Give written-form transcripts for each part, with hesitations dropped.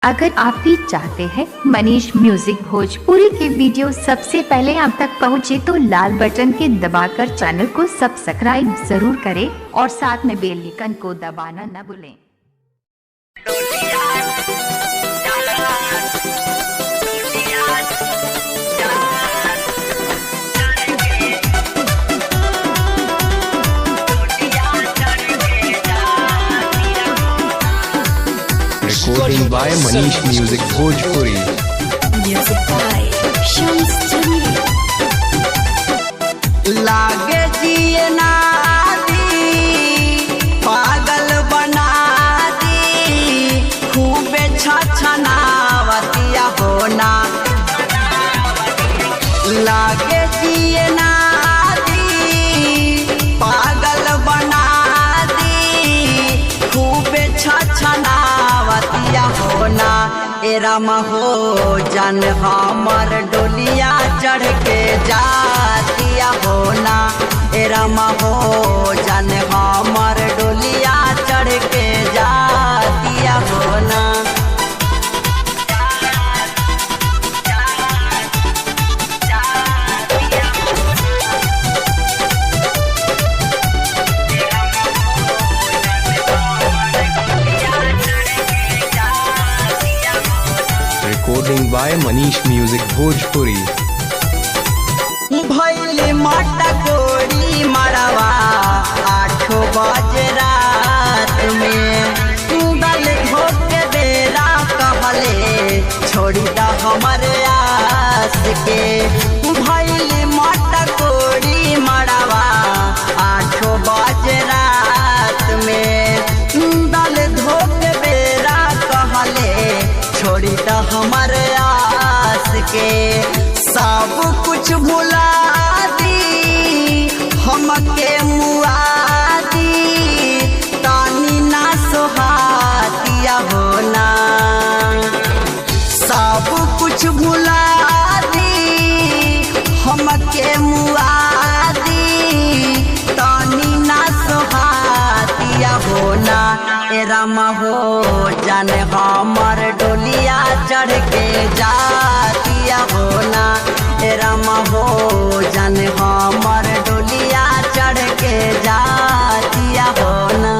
अगर आप भी चाहते हैं मनीष म्यूजिक भोजपुरी के वीडियो सबसे पहले आप तक पहुंचे तो लाल बटन के दबाकर चैनल को सब्सक्राइब जरूर करें और साथ में बेल आइकन को दबाना न भूलें। Recording by Manish Music Bhojpuri. Music by Shams Jamil. लागे जिए ना दी पागल बना दी खूबे छछनावतिया होना लागे जिए ना दी पागल बना दी खूबे छछनावतिया होना एरामा हो जन हमर डोलिया चढ़ के जातिया होना एरामा हो जन हमर डोलिया चढ़ के जातिया होना। Recording by Manish Music Bhojpuri. भैली मटकोरी मरवा 8 बजे रात में गल धोके बेरा कहले छोड़ी द हमरे आस के भैली मटकोरी मरवा 8 बजे रात में गल धोके बेरा कहले छोड़ी द हमरे आस के सब कुछ भुला दी हमके मुआ दी तानी ना सोहातिया होना सब कुछ भुला दी हमके मुआ दी तानी ना सोहातिया होना एरामा हो जाने हमर डोलिया चढ़ के जातिया होना एरामा हो जाने हमर डोलिया चढ़ के जातिया होना।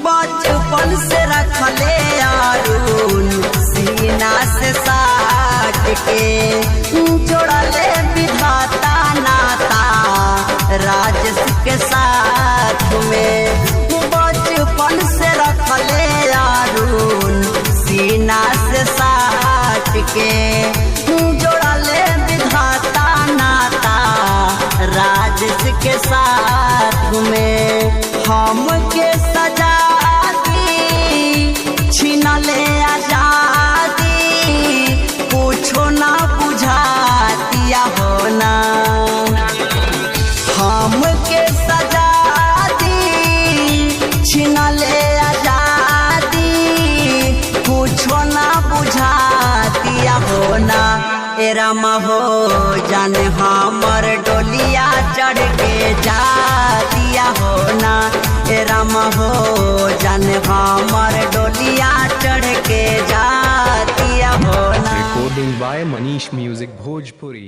बचपन से रखले यारून सीना से साट के जोड़ले विधाता नाता राजस के साथ में बचपन से रखले यारून सीना से साट के जोड़ले विधाता नाता राजस के साथ में हमके सजा छीनले आजादी कुछो ना बुझातिया होना हमके सजा दी छीनले आजादी कुछो ना बुझातिया होना एरामा हो जाने हमर डोलिया चढ़ के जातिया होना एरामा हो जाने हमर डोलिया चढ़ के जातिया होना। Recording by Manish Music Bhojpuri.